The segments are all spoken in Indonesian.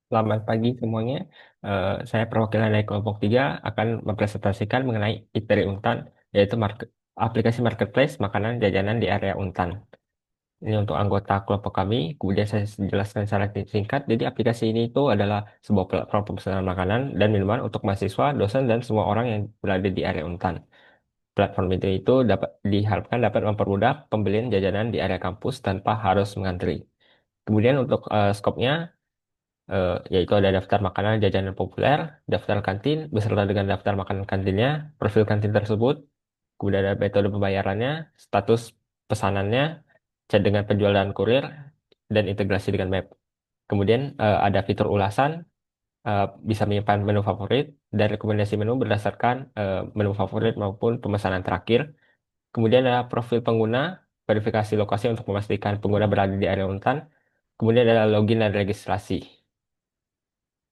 Selamat pagi semuanya. Saya perwakilan dari kelompok 3 akan mempresentasikan mengenai Eatery Untan, yaitu aplikasi marketplace makanan jajanan di area Untan. Ini untuk anggota kelompok kami. Kemudian saya jelaskan secara singkat. Jadi aplikasi ini itu adalah sebuah platform pemesanan makanan dan minuman untuk mahasiswa, dosen, dan semua orang yang berada di area Untan. Platform itu dapat diharapkan dapat mempermudah pembelian jajanan di area kampus tanpa harus mengantri. Kemudian untuk skopnya, yaitu ada daftar makanan jajanan populer, daftar kantin, beserta dengan daftar makanan kantinnya, profil kantin tersebut, kemudian ada metode pembayarannya, status pesanannya, chat dengan penjual dan kurir, dan integrasi dengan map. Kemudian ada fitur ulasan, bisa menyimpan menu favorit, dan rekomendasi menu berdasarkan menu favorit maupun pemesanan terakhir. Kemudian ada profil pengguna, verifikasi lokasi untuk memastikan pengguna berada di area Untan. Kemudian ada login dan registrasi.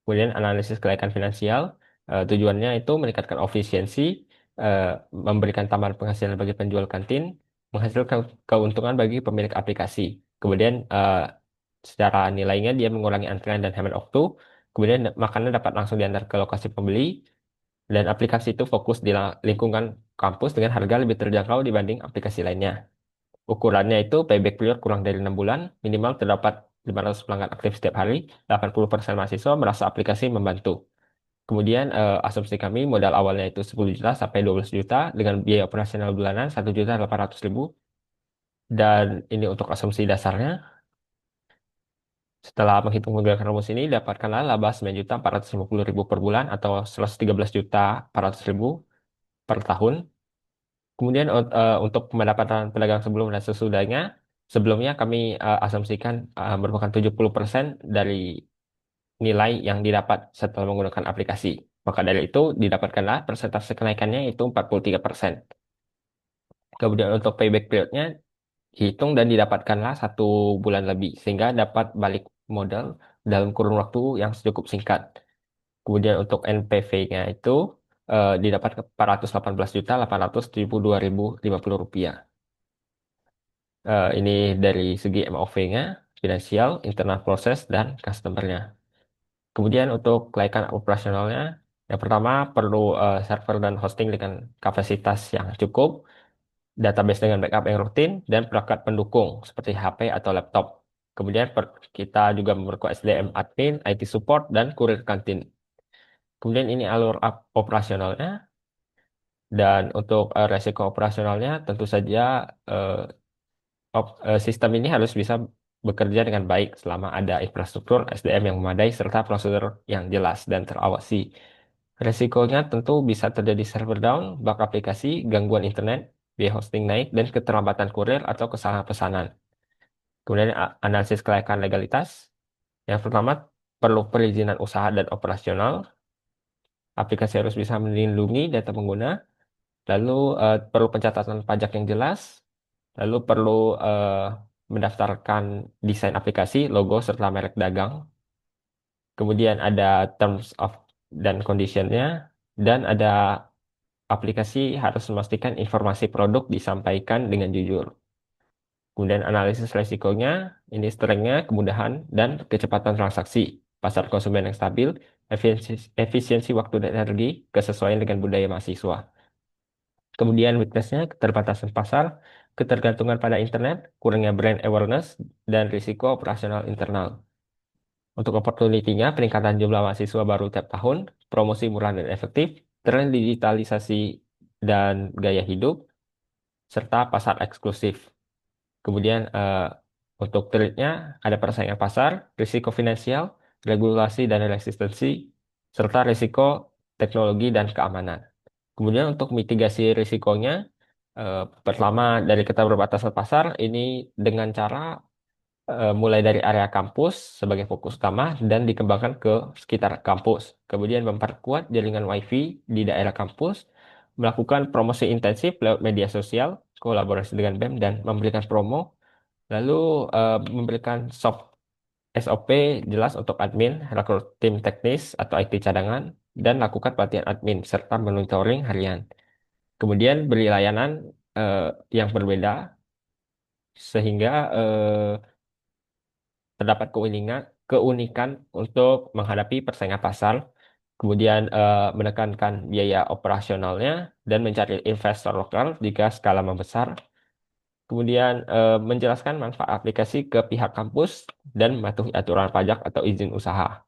Kemudian analisis kelaikan finansial, tujuannya itu meningkatkan efisiensi, eh, memberikan tambahan penghasilan bagi penjual kantin, menghasilkan keuntungan bagi pemilik aplikasi. Kemudian secara nilainya dia mengurangi antrian dan hemat waktu. Kemudian makanan dapat langsung diantar ke lokasi pembeli, dan aplikasi itu fokus di lingkungan kampus dengan harga lebih terjangkau dibanding aplikasi lainnya. Ukurannya itu payback period kurang dari 6 bulan, minimal terdapat 500 pelanggan aktif setiap hari, 80% mahasiswa merasa aplikasi membantu. Kemudian asumsi kami modal awalnya itu 10 juta sampai 12 juta dengan biaya operasional bulanan 1.800.000. Dan ini untuk asumsi dasarnya. Setelah menghitung menggunakan rumus ini, dapatkanlah laba 9.450.000 per bulan atau 113.400.000 per tahun. Kemudian untuk pendapatan pedagang sebelum dan sesudahnya, sebelumnya kami asumsikan merupakan 70% dari nilai yang didapat setelah menggunakan aplikasi. Maka dari itu didapatkanlah persentase kenaikannya itu 43%. Kemudian untuk payback periodnya dihitung dan didapatkanlah 1 bulan lebih sehingga dapat balik modal dalam kurun waktu yang cukup singkat. Kemudian untuk NPV-nya itu didapat ke 418.872.050 rupiah. Ini dari segi MOV-nya, finansial, internal proses, dan customer-nya. Kemudian untuk kelaikan operasionalnya, yang pertama perlu server dan hosting dengan kapasitas yang cukup, database dengan backup yang rutin, dan perangkat pendukung seperti HP atau laptop. Kemudian kita juga memerlukan SDM admin, IT support, dan kurir kantin. Kemudian ini alur operasionalnya, dan untuk resiko operasionalnya tentu saja eh, sistem ini harus bisa bekerja dengan baik selama ada infrastruktur SDM yang memadai serta prosedur yang jelas dan terawasi. Resikonya tentu bisa terjadi server down, bug aplikasi, gangguan internet, biaya hosting naik, dan keterlambatan kurir atau kesalahan pesanan. Kemudian analisis kelayakan legalitas. Yang pertama, perlu perizinan usaha dan operasional. Aplikasi harus bisa melindungi data pengguna. Lalu perlu pencatatan pajak yang jelas. Lalu perlu mendaftarkan desain aplikasi, logo, serta merek dagang. Kemudian ada terms of dan conditionnya. Dan ada aplikasi harus memastikan informasi produk disampaikan dengan jujur. Kemudian analisis resikonya, ini strengthnya, kemudahan, dan kecepatan transaksi. Pasar konsumen yang stabil, efisiensi waktu dan energi, kesesuaian dengan budaya mahasiswa. Kemudian weakness-nya, keterbatasan pasar, ketergantungan pada internet, kurangnya brand awareness, dan risiko operasional internal. Untuk opportunity-nya, peningkatan jumlah mahasiswa baru tiap tahun, promosi murah dan efektif, tren digitalisasi dan gaya hidup, serta pasar eksklusif. Kemudian untuk trade-nya ada persaingan pasar, risiko finansial, regulasi dan resistensi, serta risiko teknologi dan keamanan. Kemudian untuk mitigasi risikonya, pertama dari keterbatasan pasar ini dengan cara mulai dari area kampus sebagai fokus utama dan dikembangkan ke sekitar kampus. Kemudian memperkuat jaringan WiFi di daerah kampus, melakukan promosi intensif lewat media sosial, kolaborasi dengan BEM dan memberikan promo. Lalu memberikan SOP jelas untuk admin, rekrut tim teknis atau IT cadangan, dan lakukan pelatihan admin serta monitoring harian. Kemudian beri layanan eh, yang berbeda sehingga terdapat keunikan untuk menghadapi persaingan pasar, kemudian menekankan biaya operasionalnya, dan mencari investor lokal jika skala membesar, kemudian menjelaskan manfaat aplikasi ke pihak kampus, dan mematuhi aturan pajak atau izin usaha.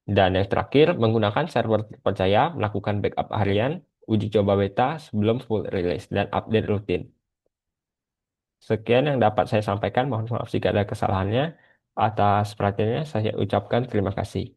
Dan yang terakhir, menggunakan server terpercaya, melakukan backup harian, uji coba beta sebelum full release, dan update rutin. Sekian yang dapat saya sampaikan. Mohon maaf jika ada kesalahannya. Atas perhatiannya, saya ucapkan terima kasih.